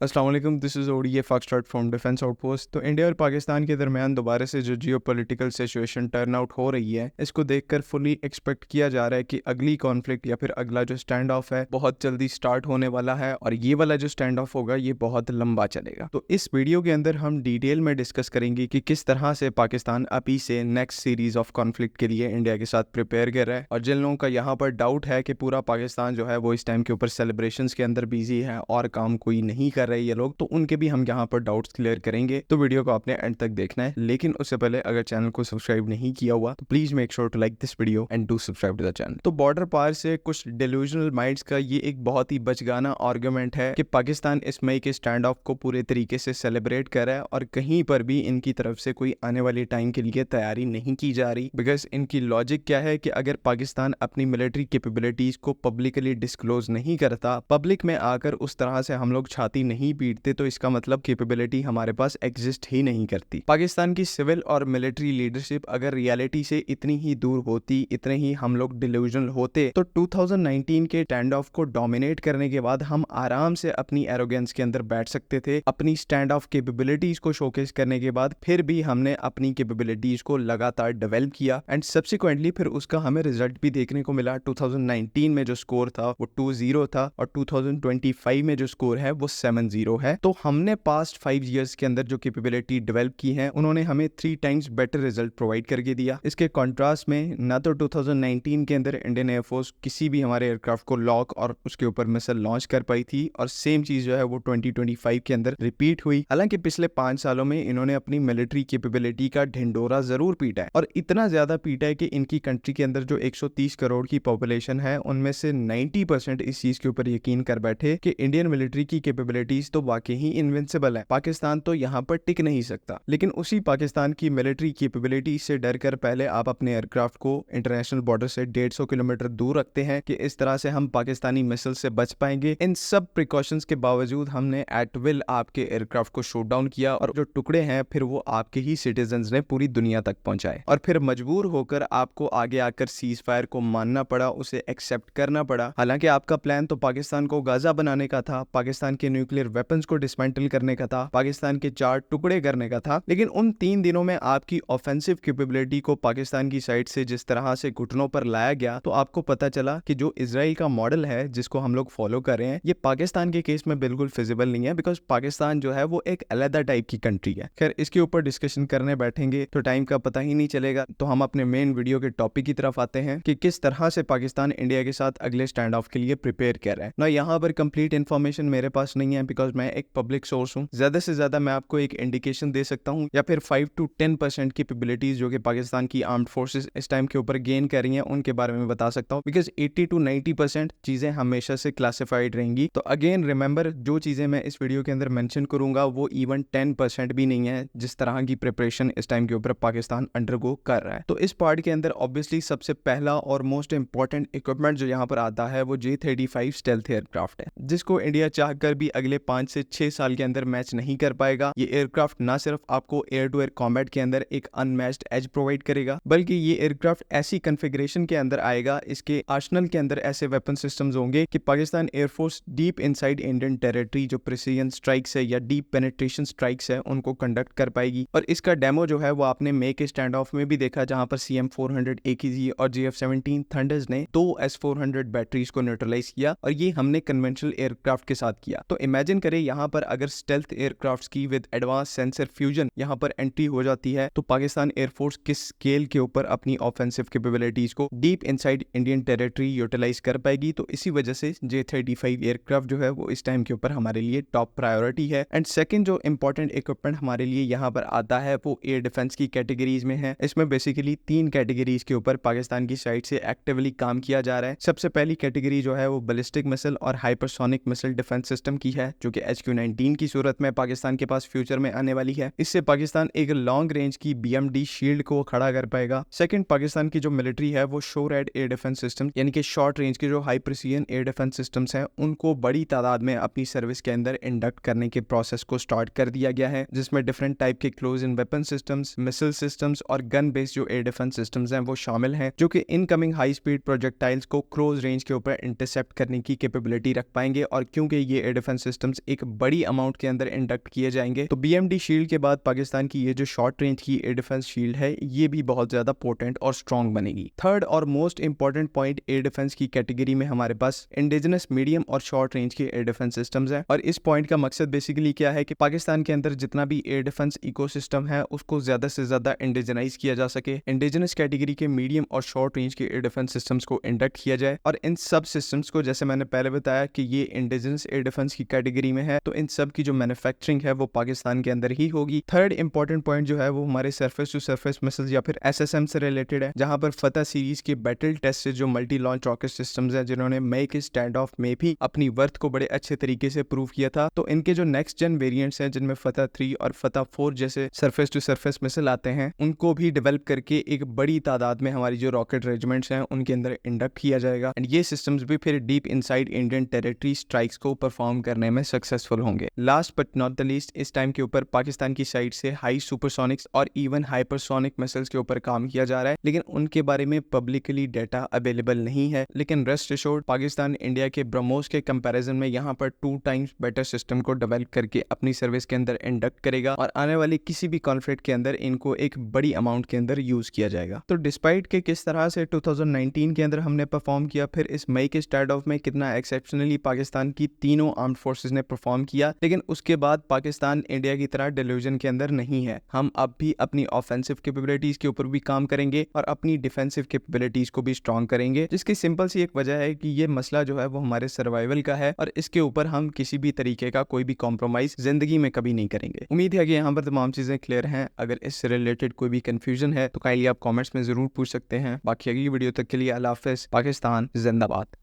अस्सलाम वालेकुम, this is ODA foxtrot from defence outpost. तो इंडिया और पाकिस्तान के दरमियान दोबारा से जो जियोपॉलिटिकल सिचुएशन टर्न आउट हो रही है, इसको देखकर फुली एक्सपेक्ट किया जा रहा है कि अगली कॉन्फ्लिक्ट या फिर अगला जो स्टैंड ऑफ है बहुत जल्दी स्टार्ट होने वाला है और ये वाला जो स्टैंड ऑफ होगा ये बहुत लंबा चलेगा। तो इस वीडियो के अंदर हम डिटेल में डिस्कस करेंगे कि किस तरह से पाकिस्तान अभी से नेक्स्ट सीरीज ऑफ कॉन्फ्लिक्ट के लिए इंडिया के साथ प्रिपेयर कर रहा है। और जिन लोगों का यहाँ पर डाउट है कि पूरा पाकिस्तान जो है वो इस टाइम के ऊपर सेलिब्रेशंस के अंदर बिजी है और काम कोई नहीं कर रहे ये लोग, तो उनके भी हम यहाँ पर डाउट्स क्लियर करेंगे। तो वीडियो को आपने एंड तक देखना है, लेकिन उससे पहले अगर चैनल को सब्सक्राइब नहीं किया हुआ तो please make sure to like this video and do subscribe to the channel. तो बॉर्डर पार से कुछ डिल्यूजनल माइंड्स का ये एक बहुत ही बचगाना आर्गुमेंट है कि पाकिस्तान इस मई के स्टैंड ऑफ को पूरे तरीके से सेलिब्रेट कर रहा है और कहीं पर भी इनकी तरफ से कोई आने वाली टाइम के लिए तैयारी नहीं की जा रही। बिकॉज इनकी लॉजिक क्या है कि अगर पाकिस्तान अपनी मिलिट्री कैपेबिलिटीज को पब्लिकली डिस्क्लोज नहीं करता, पब्लिक में आकर उस तरह से हम लोग छाती नहीं पीटते, तो इसका मतलब कैपेबिलिटी हमारे पास एग्जिस्ट ही नहीं करती। पाकिस्तान की सिविल और मिलिट्री लीडरशिप अगर रियलिटी से इतनी ही दूर होती, इतने ही हम लोग डिल्यूजनल होते, तो 2019 के स्टैंड ऑफ को डोमिनेट करने के बाद हम आराम से अपनी एरोगेंस के अंदर बैठ सकते थे। अपनी स्टैंड ऑफ कैपेबिलिटीज को शोकेस करने के बाद फिर भी हमने अपनी कैपेबिलिटीज को लगातार डेवलप किया एंड सब्सिक्वेंटली फिर उसका हमें रिजल्ट भी देखने को मिला। 2019 में जो स्कोर था वो 2-0 था और 2025 में जो स्कोर है वो 7-0 है। तो हमने पास्ट 5 इयर्स के अंदर जो कैपेबिलिटी डेवलप की है उन्होंने हमें 3 टाइम्स बेटर रिजल्ट प्रोवाइड करके दिया। इसके कॉन्ट्रास्ट में ना तो 2019 के अंदर इंडियन एयरफोर्स किसी भी हमारे एयरक्राफ्ट को लॉक और उसके ऊपर मिसाइल लॉन्च कर पाई थी और सेम चीज जो है वो 2025 के अंदर रिपीट हुई। हालांकि पिछले 5 सालों में इन्होंने अपनी मिलिट्री कैपेबिलिटी का ढिंडोरा जरूर पीटा है और इतना ज्यादा पीटा है कि इनकी कंट्री के अंदर जो 130 करोड़ की पॉपुलेशन है उनमें से 90% इस चीज के ऊपर यकीन कर बैठे कि इंडियन मिलिट्री की कैपेबिलिटीज तो वाकई ही इनविंसिबल है, पाकिस्तान तो यहाँ पर टिक नहीं सकता। लेकिन उसी पाकिस्तान की मिलिट्री कैपेबिलिटी से डर कर पहले आप अपने एयरक्राफ्ट को इंटरनेशनल बॉर्डर से 150 किलोमीटर दूर रखते हैं कि इस तरह से हम पाकिस्तानी मिसाइल से बच पाएंगे। इन सब प्रिकॉशंस के बावजूद हमने एट विल आपके एयरक्राफ्ट को शूट डाउन किया और जो टुकड़े हैं फिर वो आपके ही सिटीजन्स ने पूरी दुनिया तक पहुंचाए और फिर मजबूर होकर आपको आगे आकर सीज फायर को मानना पड़ा, उसे एक्सेप्ट करना पड़ा। हालांकि आपका प्लान तो पाकिस्तान को गाजा बनाने का था, पाकिस्तान के न्यूक्लियर वेपन्स को डिसमेंटल करने का था, पाकिस्तान के 4 टुकड़े करने का था। लेकिन उन 3 दिनों में आपकी ऑफेंसिव कैपेबिलिटी को पाकिस्तान की साइड से जिस तरह से घुटनों पर लाया गया, तो आपको पता चला कि जो इजराइल का मॉडल है जिसको हम लोग फॉलो कर रहे हैं, ये पाकिस्तान के केस में बिल्कुल फिजिबल नहीं है। बिकॉज पाकिस्तान जो है वो एक अलग टाइप की कंट्री है। खैर, इसके ऊपर डिस्कशन करने बैठेंगे तो टाइम का पता ही नहीं चलेगा। तो हम अपने मेन वीडियो के टॉपिक की तरफ आते हैं कि किस तरह से पाकिस्तान इंडिया के साथ अगले स्टैंड ऑफ के लिए प्रिपेयर कर रहा है ना। यहाँ पर कंप्लीट इन्फॉर्मेशन मेरे पास नहीं है बिकॉज मैं एक पब्लिक सोर्स हूँ। ज्यादा से ज्यादा मैं आपको एक इंडिकेशन दे सकता हूँ या फिर 5 to 10% की कैपेबिलिटीज जो कि पाकिस्तान की आर्म्ड फोर्सेस इस टाइम के ऊपर गेन कर रही हैं उनके बारे में बता सकता हूँ। बिकॉज 80 to 90% चीजें हमेशा से क्लासिफाइड रहेंगी। तो अगेन रिमेंबर, जो चीजें मैं इस वीडियो के अंदर मेंशन करूंगा वो इवन 10% भी नहीं है जिस तरह की प्रिपरेशन इस टाइम के ऊपर पाकिस्तान अंडरगो कर रहा है। तो इस पार्ट के अंदर ऑब्वियसली सबसे पहला और मोस्ट इंपॉर्टेंट इक्विपमेंट जो यहाँ पर आता है वो J-35 स्टेल्थ एयरक्राफ्ट है, जिसको इंडिया चाहकर भी अगले 5 से 6 साल के अंदर मैच नहीं कर पाएगा। ये एयरक्राफ्ट ना सिर्फ आपको एयर टू एयर कॉम्बैट के अंदर एक अनमैच्ड एज प्रोवाइड करेगा, बल्कि ये एयरक्राफ्ट ऐसी कॉन्फ़िगरेशन के अंदर आएगा, इसके आर्सनल के अंदर ऐसे वेपन सिस्टम्स होंगे कि Pakistan air force deep inside Indian territory जो प्रिसीजन स्ट्राइक्स है या डीप पेनिट्रेशन स्ट्राइक्स है उनको कंडक्ट कर पाएगी। और इसका डेमो जो है वो आपने मे के स्टैंड ऑफ में भी देखा, जहां पर CM-400 AKG और JF-17 थंडर्स ने 2 S-400 बैटरीज को न्यूट्रलाइज किया और ये हमने कन्वेंशनल एयरक्राफ्ट के साथ किया। तो इमेजिन करें यहाँ पर अगर स्टेल्थ एयरक्राफ्ट्स की विद एडवांस सेंसर फ्यूजन यहाँ पर एंट्री हो जाती है तो पाकिस्तान एयरफोर्स किस स्केल के ऊपर अपनी ऑफेंसिव कैपेबिलिटीज को deep inside Indian territory utilise कर पाएगी। तो इसी वजह से J-35 एयरक्राफ्ट जो है वो इस टाइम के ऊपर हमारे लिए टॉप प्रायोरिटी है। एंड सेकंड जो इंपॉर्टेंट इक्विपमेंट हमारे लिए यहाँ पर आता है वो एयर डिफेंस की कैटेगरीज में है। इसमें बेसिकली 3 कैटेगरीज के ऊपर पाकिस्तान की साइड से एक्टिवली काम किया जा रहा है। सबसे पहली कैटेगरी जो है वो बैलिस्टिक मिसाइल और हाइपरसोनिक मिसाइल डिफेंस सिस्टम की है, जो कि HQ-19 की सूरत में पाकिस्तान के पास फ्यूचर में आने वाली है। इससे पाकिस्तान एक लॉन्ग रेंज की BMD शील्ड को खड़ा कर पाएगा। सेकंड, पाकिस्तान की जो मिलिट्री है वो शोरैड एयर डिफेंस सिस्टम यानी कि शॉर्ट रेंज के जो high precision air defence systems हैं उनको बड़ी तादाद में अपनी सर्विस के अंदर इंडक्ट करने के प्रोसेस को स्टार्ट कर दिया गया है, जिसमें डिफरेंट टाइप के close in weapon systems, missile systems और गन बेस्ड जो एयर डिफेंस सिस्टम्स हैं वो शामिल हैं, जो कि इनकमिंग हाई स्पीड प्रोजेक्टाइल्स को क्लोज रेंज के ऊपर इंटरसेप्ट करने की कैपेबिलिटी रख पाएंगे। और क्योंकि ये एयर डिफेंस सिस्टम सिस्टम्स एक बड़ी अमाउंट के अंदर इंडक्ट किए जाएंगे। तो BMD शील्ड के बाद पाकिस्तान की ये जो शॉर्ट रेंज की एयर डिफेंस शील्ड है ये भी बहुत ज्यादा पोटेंट और स्ट्रॉन्ग बनेगी। थर्ड और most important point air defence की कैटेगरी में हमारे पास इंडिजिनस मीडियम और शॉर्ट रेंज के एयर डिफेंस सिस्टम्स है। और इस पॉइंट का मकसद बेसिकली क्या है कि पाकिस्तान के अंदर जितना भी एयर डिफेंस इकोसिस्टम है उसको ज्यादा से ज्यादा इंडिजनाइज किया जा सके, इंडिजिनस कैटेगरी के मीडियम और शॉर्ट रेंज के एयर डिफेंस सिस्टम्स को इंडक्ट किया जाए। और इन सब सिस्टम्स को, जैसे मैंने पहले बताया कि ये इंडिजिनस एयर डिफेंस की कैटेगरी में है, तो इन सब की जो मैन्युफैक्चरिंग है वो पाकिस्तान के अंदर ही होगी। थर्ड इंपॉर्टेंट पॉइंट जो है वो हमारे सरफेस टू सरफेस मिसाइल्स या फिर SSM से रिलेटेड है, जहां पर फतह सीरीज के बैटल टेस्ट से जो मल्टी लॉन्च रॉकेट सिस्टम्स हैं जिन्होंने मई के स्टैंड ऑफ में भी अपनी वर्थ को बड़े अच्छे तरीके से प्रूव किया था, तो इनके जो नेक्स्ट जेन वेरिएंट्स हैं जिनमें फतह 3 और फतह 4 जैसे सरफेस टू सरफेस मिसाइल आते हैं, उनको भी डेवलप करके एक बड़ी तादाद में हमारी जो रॉकेट रेजिमेंट्स हैं उनके अंदर इंडक्ट किया जाएगा। एंड ये सिस्टम्स भी फिर deep inside Indian territory strikes को परफॉर्म करने में सक्सेसफुल होंगे। Last but not the least, इस टाइम के ऊपर पाकिस्तान की साइड से हाई सुपरसोनिक्स और इवन हाइपरसोनिक मिसाइल्स के ऊपर काम किया जा रहा है, लेकिन उनके बारे में पब्लिकली डाटा अवेलेबल नहीं है। लेकिन रेस्ट एश्योर्ड, पाकिस्तान इंडिया के ब्रह्मोस के कंपैरिजन में यहाँ पर 2 टाइम्स बेटर सिस्टम को डेवलप करके अपनी सर्विस के अंदर इंडक्ट करेगा और आने वाली किसी भी कॉन्फ्लिक्ट के अंदर इनको एक बड़ी अमाउंट के अंदर यूज किया जाएगा। तो डिस्पाइट के किस तरह से 2019 के अंदर हमने परफॉर्म किया, फिर इस मई के स्टार्ट ऑफ में कितना एक्सेप्शनली पाकिस्तान की तीनों आर्म्ड फोर्सेस ने परफॉर्म किया, लेकिन उसके बाद पाकिस्तान इंडिया की तरह डिल्यूजन के अंदर नहीं है। हम अब भी अपनी ऑफेंसिव कैपेबिलिटीज के ऊपर भी काम करेंगे और अपनी डिफेंसिव कैपेबिलिटीज को भी स्ट्रॉन्ग करेंगे, जिसकी सिंपल सी एक वजह है कि ये मसला जो है वो हमारे सर्वाइवल का है और इसके ऊपर हम किसी भी तरीके का कोई भी कॉम्प्रोमाइज जिंदगी में कभी नहीं करेंगे। उम्मीद है कि यहाँ पर तमाम चीजें क्लियर हैं। अगर इससे रिलेटेड कोई भी कंफ्यूजन है तो काइंडली आप कमेंट्स में जरूर पूछ सकते हैं। बाकी अगली वीडियो तक के लिए अल्लाह हाफिज़। पाकिस्तान जिंदाबाद।